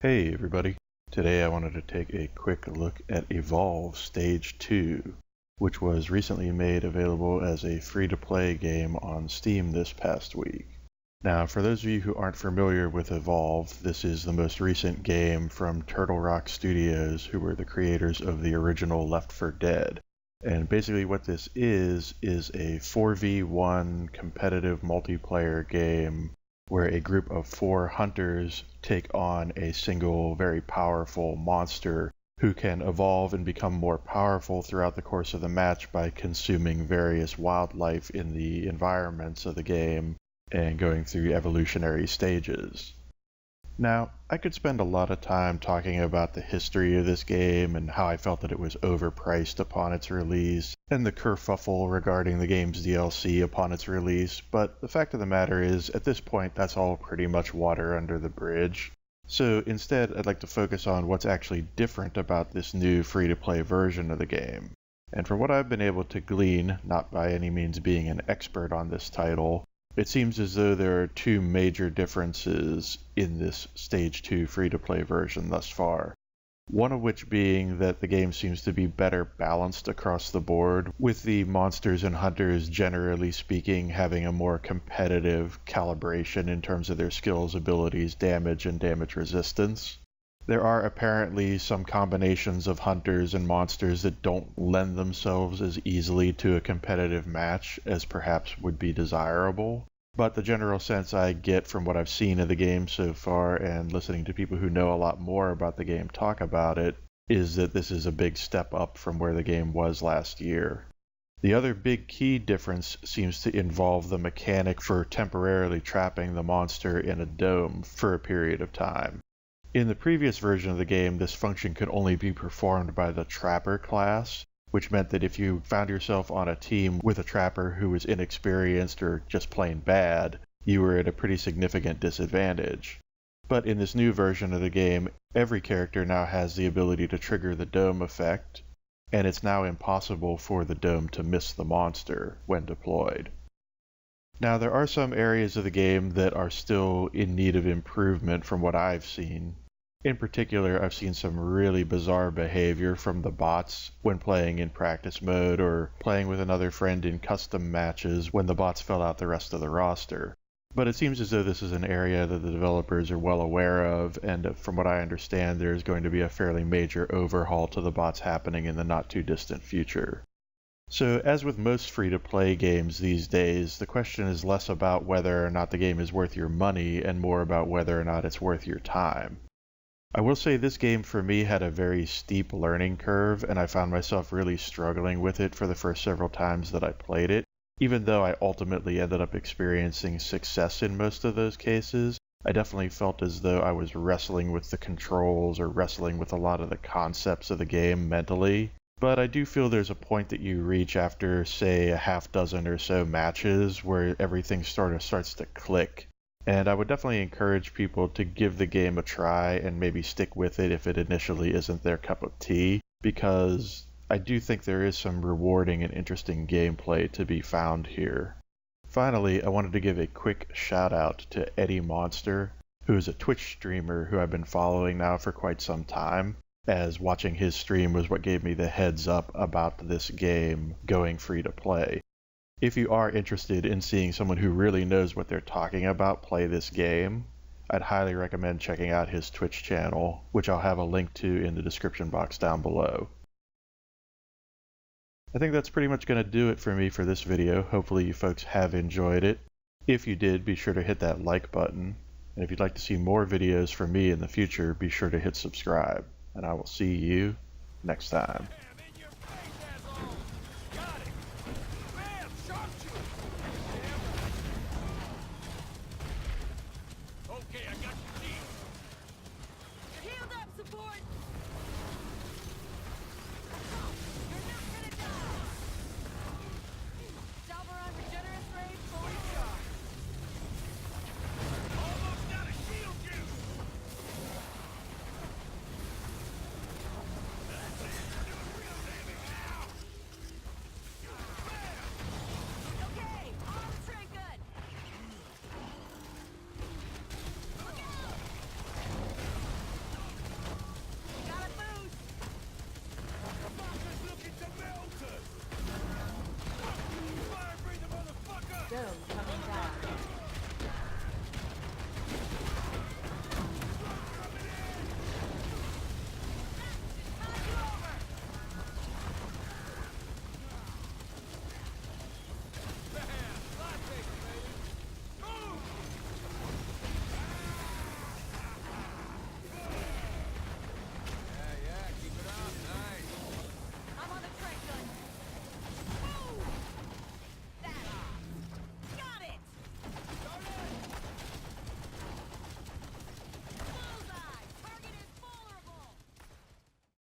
Hey everybody, today I wanted to take a quick look at Evolve Stage 2, which was recently made available as a free-to-play game on Steam this past week. Now, for those of you who aren't familiar with Evolve, this is the most recent game from Turtle Rock Studios, who were the creators of the original Left 4 Dead. And basically what this is a 4v1 competitive multiplayer game where a group of 4 hunters take on a single very powerful monster who can evolve and become more powerful throughout the course of the match by consuming various wildlife in the environments of the game and going through evolutionary stages. Now, I could spend a lot of time talking about the history of this game and how I felt that it was overpriced upon its release, and the kerfuffle regarding the game's DLC upon its release, but the fact of the matter is, at this point, that's all pretty much water under the bridge. So instead, I'd like to focus on what's actually different about this new free-to-play version of the game. And from what I've been able to glean, not by any means being an expert on this title, it seems as though there are 2 major differences in this Stage 2 free-to-play version thus far. One of which being that the game seems to be better balanced across the board, with the monsters and hunters generally speaking having a more competitive calibration in terms of their skills, abilities, damage, and damage resistance. There are apparently some combinations of hunters and monsters that don't lend themselves as easily to a competitive match as perhaps would be desirable, but the general sense I get from what I've seen of the game so far and listening to people who know a lot more about the game talk about it is that this is a big step up from where the game was last year. The other big key difference seems to involve the mechanic for temporarily trapping the monster in a dome for a period of time. In the previous version of the game, this function could only be performed by the Trapper class, which meant that if you found yourself on a team with a Trapper who was inexperienced or just plain bad, you were at a pretty significant disadvantage. But in this new version of the game, every character now has the ability to trigger the dome effect, and it's now impossible for the dome to miss the monster when deployed. Now, there are some areas of the game that are still in need of improvement from what I've seen. In particular, I've seen some really bizarre behavior from the bots when playing in practice mode or playing with another friend in custom matches when the bots fell out the rest of the roster. But it seems as though this is an area that the developers are well aware of, and from what I understand, there's going to be a fairly major overhaul to the bots happening in the not-too-distant future. So, as with most free-to-play games these days, the question is less about whether or not the game is worth your money and more about whether or not it's worth your time. I will say this game for me had a very steep learning curve, and I found myself really struggling with it for the first several times that I played it. Even though I ultimately ended up experiencing success in most of those cases, I definitely felt as though I was wrestling with the controls or wrestling with a lot of the concepts of the game mentally. But I do feel there's a point that you reach after, say, a half dozen or so matches where everything sort of starts to click. And I would definitely encourage people to give the game a try and maybe stick with it if it initially isn't their cup of tea, because I do think there is some rewarding and interesting gameplay to be found here. Finally, I wanted to give a quick shout out to Eddie Monster, who is a Twitch streamer who I've been following now for quite some time, as watching his stream was what gave me the heads up about this game going free to play. If you are interested in seeing someone who really knows what they're talking about play this game, I'd highly recommend checking out his Twitch channel, which I'll have a link to in the description box down below. I think that's pretty much going to do it for me for this video. Hopefully you folks have enjoyed it. If you did, be sure to hit that like button. And if you'd like to see more videos from me in the future, be sure to hit subscribe. And I will see you next time. Okay, I got the key. Healed up, support!